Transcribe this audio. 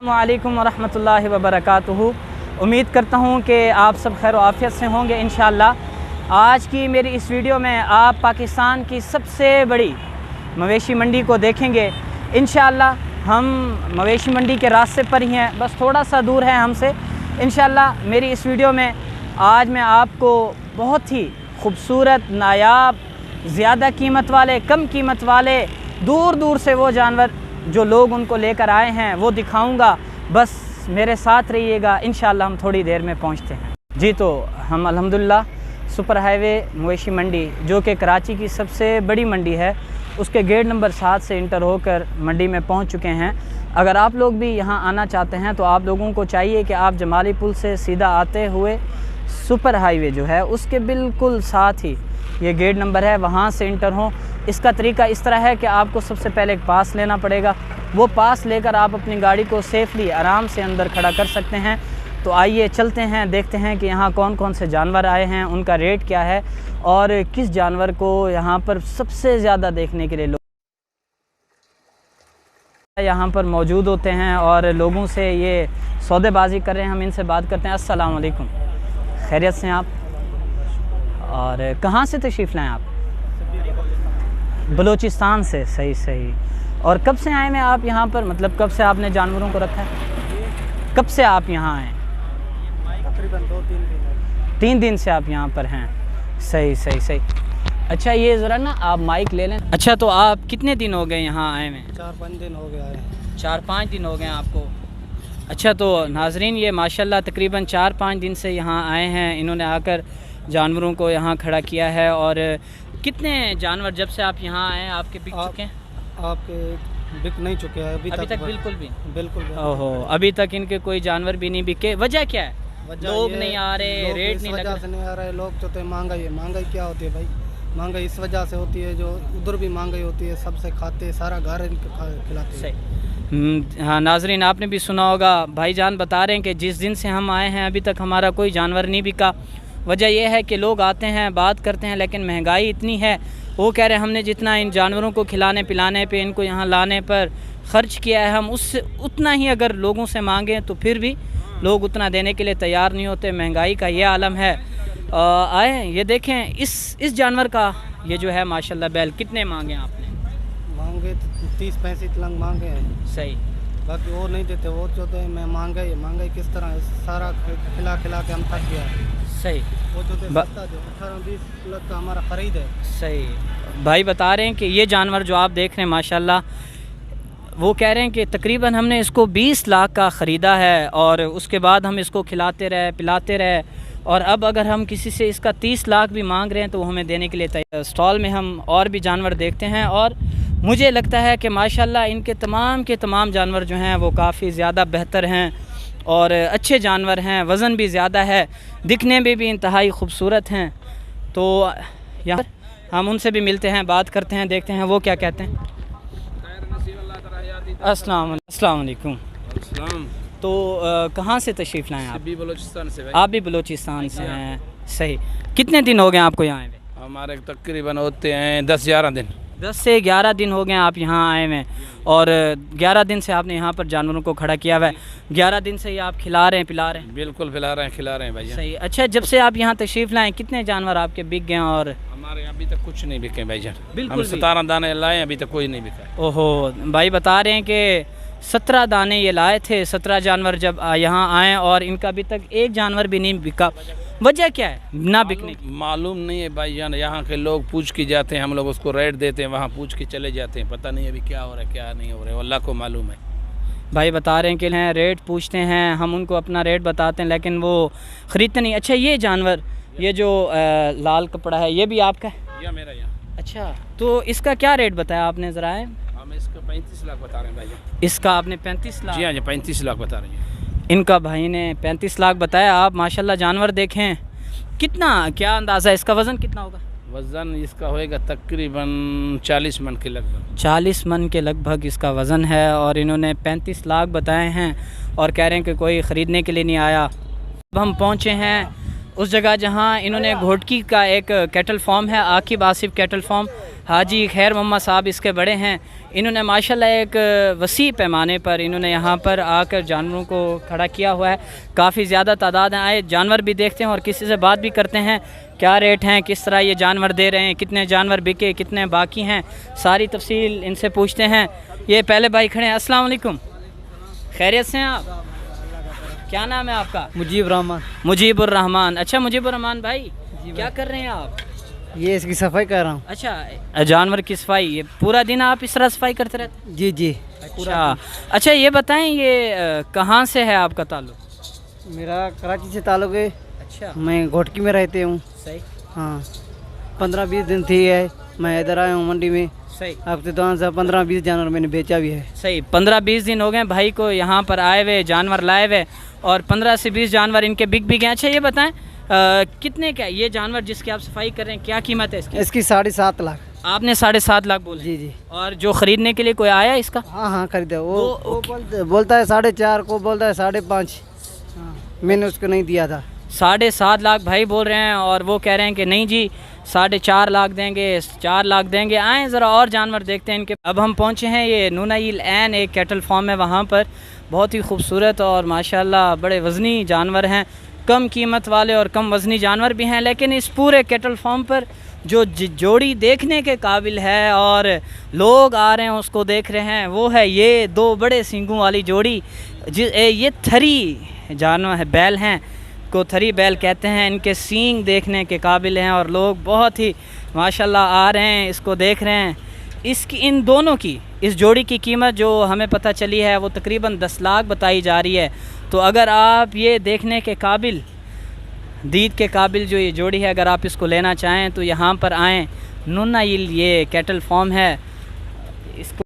अस्सलामुअलैकुम वरहमतुल्लाहि वबरकातुहू। उम्मीद करता हूँ कि आप सब खैर आफियत से होंगे इंशाअल्लाह। आज की मेरी इस वीडियो में आप पाकिस्तान की सबसे बड़ी मवेशी मंडी को देखेंगे इंशाअल्लाह। हम मवेशी मंडी के रास्ते पर ही हैं, बस थोड़ा सा दूर है हमसे। इंशाअल्लाह मेरी इस वीडियो में आज मैं आपको बहुत ही खूबसूरत, नायाब, ज़्यादा कीमत वाले, कम कीमत वाले, दूर दूर से वो जानवर जो लोग उनको लेकर आए हैं वो दिखाऊंगा। बस मेरे साथ रहिएगा, इंशाअल्लाह हम थोड़ी देर में पहुंचते हैं। जी तो हम अल्हम्दुलिल्लाह सुपर हाईवे मवेशी मंडी जो कि कराची की सबसे बड़ी मंडी है, उसके गेट नंबर 7 से इंटर होकर मंडी में पहुंच चुके हैं। अगर आप लोग भी यहां आना चाहते हैं तो आप लोगों को चाहिए कि आप जमाली पुल से सीधा आते हुए सुपर हाईवे जो है उसके बिल्कुल साथ ही ये गेट नंबर है, वहाँ से इंटर हों। इसका तरीका इस तरह है कि आपको सबसे पहले एक पास लेना पड़ेगा। वो पास लेकर आप अपनी गाड़ी को सेफ़ली आराम से अंदर खड़ा कर सकते हैं। तो आइए चलते हैं, देखते हैं कि यहाँ कौन कौन से जानवर आए हैं, उनका रेट क्या है और किस जानवर को यहाँ पर सबसे ज़्यादा देखने के लिए लोग यहाँ पर मौजूद होते हैं और लोगों से ये सौदेबाजी कर रहे हैं। हम इनसे बात करते हैं। अस्सलाम वालेकुम, खैरियत से हैं आप? और कहाँ से तशरीफ़ लाएँ आप? बलूचिस्तान से। सही सही। और कब से आए हैं आप यहाँ पर, मतलब कब से आपने जानवरों को रखा है? कब से आप यहाँ आए? तकरीबन 2-3 दिन। 3 दिन से आप यहाँ पर हैं। सही सही सही। अच्छा ये ज़रा ना आप माइक ले लें। अच्छा तो आप कितने दिन हो गए यहाँ आए हुए? 4-5 दिन हो गया है। 4-5 दिन हो गए आपको। अच्छा तो नाजरीन ये माशाल्लाह तकरीबन 4-5 दिन से यहाँ आए हैं। इन्होंने आकर जानवरों को यहाँ खड़ा किया है। और कितने जानवर जब से आप यहाँ आए आपके बिक चुके हैं? आपके बिक नहीं चुके हैं अभी तक बिल्कुल भी? बिल्कुल। ओहो, अभी तक इनके कोई जानवर भी नहीं बिके। वजह क्या है? लोग नहीं आ रहे, रेट नहीं लग रहा? से नहीं आ रहे लोग। तो महंगाई, महंगाई क्या होती है भाई? महंगाई इस वजह से होती है, जो उधर भी महंगाई होती है, सबसे खाते सारा घर इनको खिलाते हैं। हाँ नाजरीन आपने भी सुना होगा, भाईजान बता रहे हैं कि जिस दिन से हम आए हैं अभी तक हमारा कोई जानवर नहीं बिका। वजह यह है कि लोग आते हैं, बात करते हैं, लेकिन महंगाई इतनी है। वो कह रहे हैं हमने जितना इन जानवरों को खिलाने पिलाने पे, इनको यहाँ लाने पर ख़र्च किया है, हम उससे उतना ही अगर लोगों से मांगें तो फिर भी लोग उतना देने के लिए तैयार नहीं होते। महंगाई का ये आलम है। आए ये देखें इस जानवर का ये जो है माशाल्लाह बैल कितने मांगे आपने? मांगे 30-35 लाख मांगे हैं। सही। बाकी वो नहीं देते, वो जो है मैं महंगाई किस तरह है, सारा खिला खिला के हम थक गया है। सही। वो जो 18-20 लाख का हमारा ख़रीद है। सही। भाई बता रहे हैं कि ये जानवर जो आप देख रहे हैं माशाल्लाह, वो कह रहे हैं कि तकरीबन हमने इसको 20 लाख का ख़रीदा है और उसके बाद हम इसको खिलाते रहे, पिलाते रहे, और अब अगर हम किसी से इसका 30 लाख भी मांग रहे हैं तो वो हमें देने के लिए तैयार। स्टॉल में हम और भी जानवर देखते हैं और मुझे लगता है कि माशाल्लाह इनके तमाम के तमाम जानवर जो हैं वो काफ़ी ज़्यादा बेहतर हैं और अच्छे जानवर हैं। वज़न भी ज़्यादा है, दिखने में भी इंतहाई खूबसूरत हैं। तो यहाँ हम उनसे भी मिलते हैं, बात करते हैं, देखते हैं वो क्या कहते हैं। अस्सलाम वालेकुम। तो कहाँ से तशरीफ़ लाएँ आप? बलूचिस्तान से। आप भी बलूचिस्तान से हैं। सही। कितने दिन हो गए आपको यहाँ आए हुए? हमारे तकरीबन होते हैं 10-11 दिन। 10 से 11 दिन हो गए आप यहाँ आए हुए और 11 दिन से आपने यहाँ पर जानवरों को खड़ा किया हुआ है। 11 दिन से ही आप खिला रहे हैं, पिला रहे हैं? बिल्कुल खिला रहे हैं, खिला रहे हैं भैया। सही। अच्छा जब से आप यहाँ तशरीफ़ लाएँ कितने जानवर आपके बिक गए? और हमारे अभी तक कुछ नहीं बिके भाईजान। बिल्कुल। 17 दाने लाए, अभी तक कोई नहीं बिका। ओहो, भाई बता रहे हैं कि 17 दाने ये लाए थे। 17 जानवर जब यहाँ आए और इनका अभी तक एक जानवर भी नहीं बिका। वजह क्या है ना बिकने की? मालूम नहीं है भाईजान। यहाँ के लोग पूछ के जाते हैं, हम लोग उसको रेट देते हैं, वहाँ पूछ के चले जाते हैं। पता नहीं अभी क्या हो रहा है क्या नहीं हो रहा है, अल्लाह को मालूम है। भाई बता रहे हैं कि रेट पूछते हैं, हम उनको अपना रेट बताते हैं लेकिन वो ख़रीदते नहीं। अच्छा ये जानवर, ये जो लाल कपड़ा है, ये भी आपका है? यह मेरा यहाँ। अच्छा तो इसका क्या रेट बताया आपने ज़रा? हम इसका 35 लाख बता रहे हैं भाई। इसका आपने 35 लाख? जी हाँ जी, 35 लाख बता रहे हैं। इनका भाई ने 35 लाख बताया। आप माशाल्लाह जानवर देखें, कितना क्या अंदाज़ा है इसका? वज़न कितना होगा? वज़न इसका होएगा तकरीबन 40 मन के लगभग। 40 मन के लगभग इसका वज़न है और इन्होंने 35 लाख बताए हैं और कह रहे हैं कि कोई ख़रीदने के लिए नहीं आया। अब हम पहुँचे हैं उस जगह जहाँ इन्होंने घोटकी का एक कैटल फार्म है, आकिब आसिफ कैटल फार्म, हाजी खैर मोहम्मद साहब इसके बड़े हैं। इन्होंने माशाल्लाह एक वसी पैमाने पर इन्होंने यहाँ पर आकर जानवरों को खड़ा किया हुआ है। काफ़ी ज़्यादा तादाद में आए जानवर भी देखते हैं और किसी से बात भी करते हैं, क्या रेट हैं, किस तरह ये जानवर दे रहे हैं, कितने जानवर बिके, कितने बाकी हैं, सारी तफसील इनसे पूछते हैं। ये पहले भाई खड़े हैं। अस्सलाम वालेकुम, खैरियत से हैं आप? क्या नाम है आपका? मुजीब रहमान। मुजीबुर रहमान। अच्छा मुजीबुर रहमान भाई, क्या कर रहे हैं आप? ये इसकी सफाई कर रहा हूँ। अच्छा, जानवर की सफाई, ये पूरा दिन आप इस तरह सफाई करते रहते हैं? जी जी। अच्छा ये बताएं, ये कहाँ से है आपका ताल्लुक? मेरा कराची से ताल्लुक है। अच्छा, मैं घोटकी में रहते हूँ। सही। हाँ, 15-20 दिन थी है, मैं इधर आया हूँ मंडी में। सही। आपके दुकान से 15-20 जानवर मैंने बेचा भी है। सही, 15-20 दिन हो गए भाई को यहाँ पर आए हुए, जानवर लाए हुए, और 15 से 20 जानवर इनके बिक भी गए। अच्छा ये बताएं, कितने का ये जानवर जिसकी आप सफाई कर रहे हैं, क्या कीमत है इसकी? इसकी 7.5 लाख। आपने 7.5 लाख बोले? जी जी। और जो ख़रीदने के लिए कोई आया इसका? हाँ हाँ खरीदा। वो बोलता है 4.5 को, बोलता है 5.5। हाँ, मैंने उसको नहीं दिया था। 7.5 लाख भाई बोल रहे हैं और वो कह रहे हैं कि नहीं जी 4.5 लाख देंगे, 4 लाख देंगे। आएँ ज़रा और जानवर देखते हैं इनके। अब हम पहुँचे हैं ये नूनाइल ऐन एक कैटल फार्म है, वहाँ पर बहुत ही खूबसूरत और माशाल्लाह बड़े वज़नी जानवर हैं, कम कीमत वाले और कम वज़नी जानवर भी हैं। लेकिन इस पूरे कैटल फार्म पर जो जोड़ी देखने के काबिल है और लोग आ रहे हैं उसको देख रहे हैं, वो है ये 2 बड़े सींगों वाली जोड़ी। ये थरी जानवर है, बैल हैं, को थरी बैल कहते हैं। इनके सींग देखने के काबिल हैं और लोग बहुत ही माशाल्लाह आ रहे हैं, इसको देख रहे हैं। इसकी इन दोनों की, इस जोड़ी की कीमत जो हमें पता चली है वो तकरीबन 10 लाख बताई जा रही है। तो अगर आप ये देखने के काबिल, दीद के काबिल जो ये जोड़ी है, अगर आप इसको लेना चाहें तो यहाँ पर आएँ। नूनाइल ये कैटल फार्म है, इसको